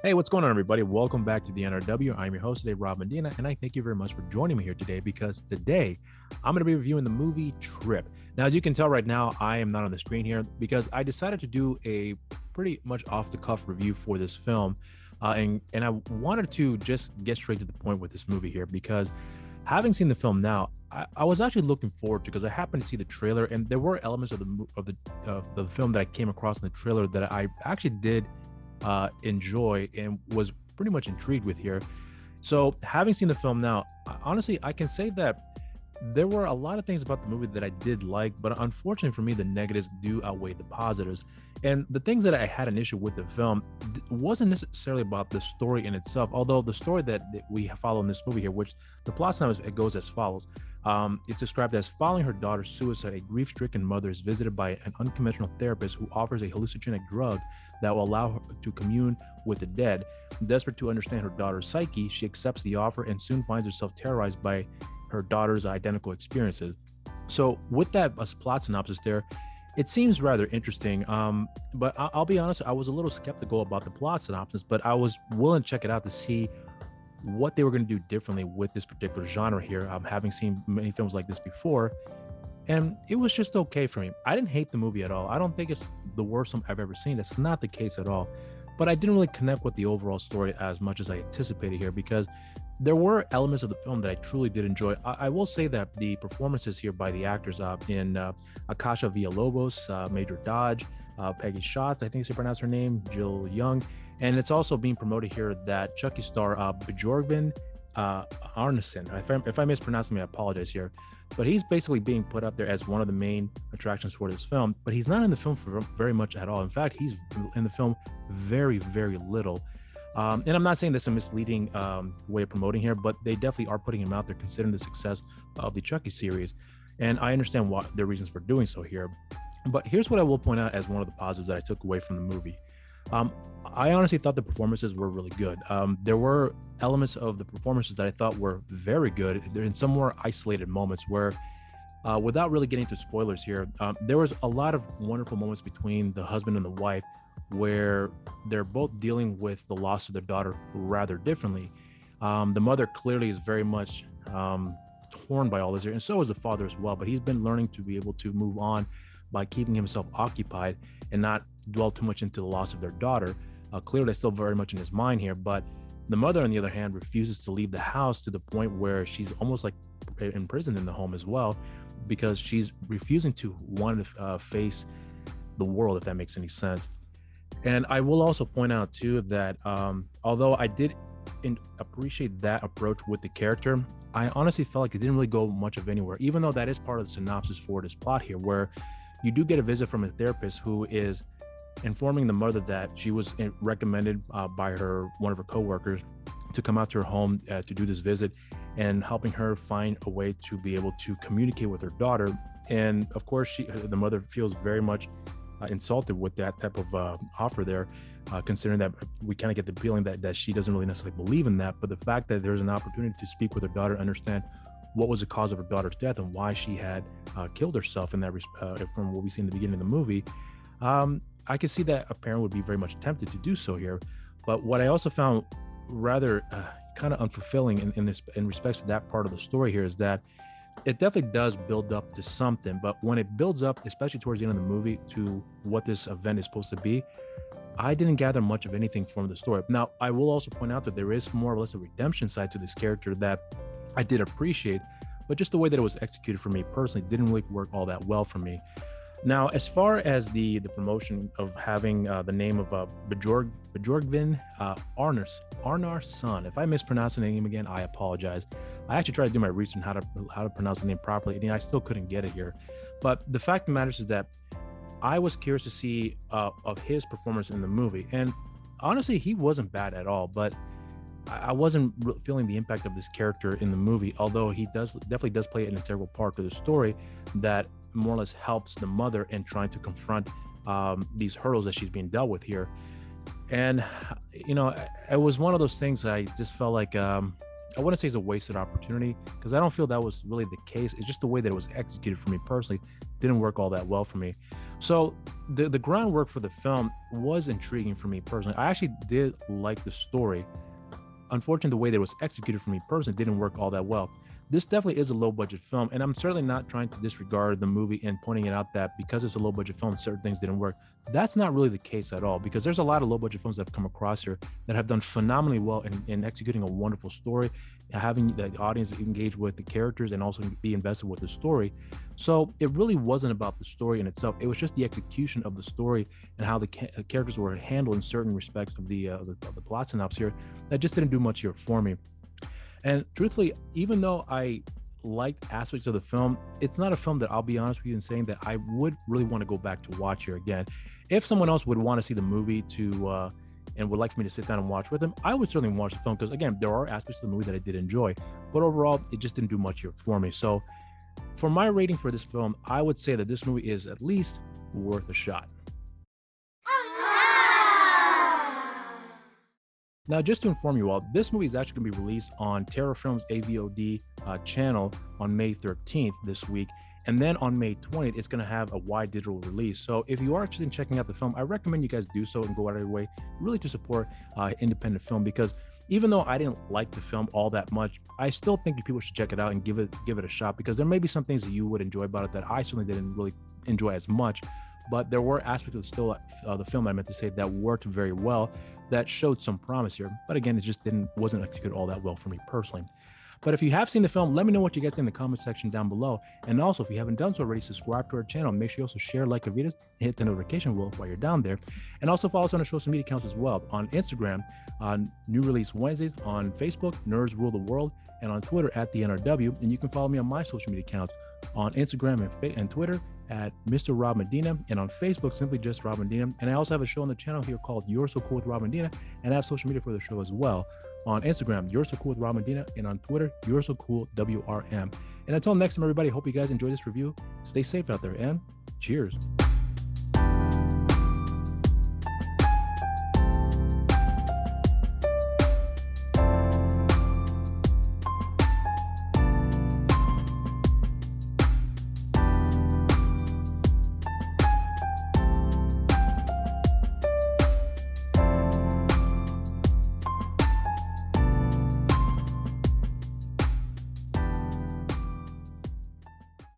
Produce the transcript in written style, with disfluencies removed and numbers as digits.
Hey, what's going on, everybody? Welcome back to the NRW. I'm your host today, Rob Medina, and I thank you very much for joining me here today because today I'm going to be reviewing the movie Trip. Now, as you can tell right now, I am not on the screen here because I decided to do a pretty much off the cuff review for this film. And I wanted to just get straight to the point with this movie here because having seen the film now, I was actually looking forward to because I happened to see the trailer and there were elements of the film that I came across in the trailer that I actually did enjoy and was pretty much intrigued with here. So, having seen the film now, honestly, I can say that there were a lot of things about the movie that I did like, but unfortunately for me, the negatives do outweigh the positives. And the things that I had an issue with the film wasn't necessarily about the story in itself, although the story that we follow in this movie here, which the plot synopsis it goes as follows. It's described as following her daughter's suicide, a grief-stricken mother is visited by an unconventional therapist who offers a hallucinogenic drug that will allow her to commune with the dead. Desperate to understand her daughter's psyche, she accepts the offer and soon finds herself terrorized by her daughter's identical experiences. So, with that plot synopsis there, it seems rather interesting. But I'll be honest, I was a little skeptical about the plot synopsis, but I was willing to check it out to see what they were going to do differently with this particular genre here. Having seen many films like this before, and it was just okay for me. I didn't hate the movie at all. I don't think it's the worst film I've ever seen. That's not the case at all. But I didn't really connect with the overall story as much as I anticipated here because there were elements of the film that I truly did enjoy. I will say that the performances here by the actors in Akasha Villalobos, Major Dodge, Peggy Schatz, I think she pronounced her name, Jill Young, and it's also being promoted here that Chucky star Bjorgvin Arneson. If I mispronounce him, I apologize here. But he's basically being put up there as one of the main attractions for this film. But he's not in the film for very much at all. In fact, he's in the film very, very little. And I'm not saying this is a misleading way of promoting here, but they definitely are putting him out there considering the success of the Chucky series. And I understand what their reasons for doing so here. But here's what I will point out as one of the positives that I took away from the movie. I honestly thought the performances were really good. There were elements of the performances that I thought were very good. They're in some more isolated moments where, without really getting into spoilers here, there was a lot of wonderful moments between the husband and the wife where they're both dealing with the loss of their daughter rather differently. The mother clearly is very much torn by all this, and so is the father as well. But he's been learning to be able to move on by keeping himself occupied and not dwell too much into the loss of their daughter. Clearly, that's still very much in his mind here. But the mother, on the other hand, refuses to leave the house to the point where she's almost like imprisoned in the home as well, because she's refusing to want to face the world, if that makes any sense. And I will also point out too that although I did appreciate that approach with the character, I honestly felt like it didn't really go much of anywhere, even though that is part of the synopsis for this plot here, where you do get a visit from a therapist who is informing the mother that she was recommended by one of her coworkers to come out to her home to do this visit, and helping her find a way to be able to communicate with her daughter. And of course, the mother feels very much insulted with that type of offer there, considering that we kind of get the feeling that she doesn't really necessarily believe in that. But the fact that there's an opportunity to speak with her daughter, understand what was the cause of her daughter's death and why she had killed herself in that from what we see in the beginning of the movie, I could see that a parent would be very much tempted to do so here. But what I also found rather kind of unfulfilling in respects to that part of the story here is that it definitely does build up to something, but when it builds up, especially towards the end of the movie, to what this event is supposed to be, I didn't gather much of anything from the story. Now, I will also point out that there is more or less a redemption side to this character that I did appreciate, but just the way that it was executed for me personally didn't really work all that well for me. Now, as far as the promotion of having the name of Bjorgvin Arnarsson, if I mispronounce the name again, I apologize. I actually tried to do my research on how to pronounce the name properly, and I still couldn't get it here. But the fact of the matter is that I was curious to see of his performance in the movie, and honestly, he wasn't bad at all. But I wasn't feeling the impact of this character in the movie, although he definitely does play an integral part to the story that more or less helps the mother in trying to confront these hurdles that she's being dealt with here. And it was one of those things I just felt like I wouldn't say it's a wasted opportunity because I don't feel that was really the case. It's just the way that it was executed for me personally didn't work all that well for me. So the groundwork for the film was intriguing for me personally. I actually did like the story. Unfortunately, the way that it was executed for me personally didn't work all that well. This definitely is a low budget film, and I'm certainly not trying to disregard the movie and pointing it out that because it's a low budget film, certain things didn't work. That's not really the case at all, because there's a lot of low budget films that have come across here that have done phenomenally well in executing a wonderful story, having the audience engage with the characters and also be invested with the story. So it really wasn't about the story in itself. It was just the execution of the story and how the characters were handled in certain respects of the plot synopsis here that just didn't do much here for me. And truthfully, even though I liked aspects of the film, it's not a film that I'll be honest with you in saying that I would really want to go back to watch here again. If someone else would want to see the movie and would like for me to sit down and watch with them, I would certainly watch the film because, again, there are aspects of the movie that I did enjoy, but overall, it just didn't do much here for me. So for my rating for this film, I would say that this movie is at least worth a shot. Now, just to inform you all, this movie is actually going to be released on Terror Films AVOD channel on May 13th this week. And then on May 20th, it's going to have a wide digital release. So if you are interested in checking out the film, I recommend you guys do so and go out of your way really to support independent film, because even though I didn't like the film all that much, I still think that people should check it out and give it a shot, because there may be some things that you would enjoy about it that I certainly didn't really enjoy as much. But there were aspects of the film I meant to say that worked very well, that showed some promise here. But again, it just wasn't executed all that well for me personally. But if you have seen the film, let me know what you guys think in the comment section down below. And also, if you haven't done so already, subscribe to our channel. Make sure you also share, like our videos, and hit the notification bell while you're down there. And also follow us on our social media accounts as well. On Instagram, on New Release Wednesdays, on Facebook, Nerds Rule the World, and on Twitter at the NRW. And you can follow me on my social media accounts on Instagram and Twitter at Mr. Rob Medina, and on Facebook, simply just Rob Medina. And I also have a show on the channel here called You're So Cool with Rob Medina, and I have social media for the show as well. On Instagram, You're So Cool with Rob Medina, and on Twitter, You're So Cool WRM. And until next time, everybody, hope you guys enjoy this review. Stay safe out there, and cheers.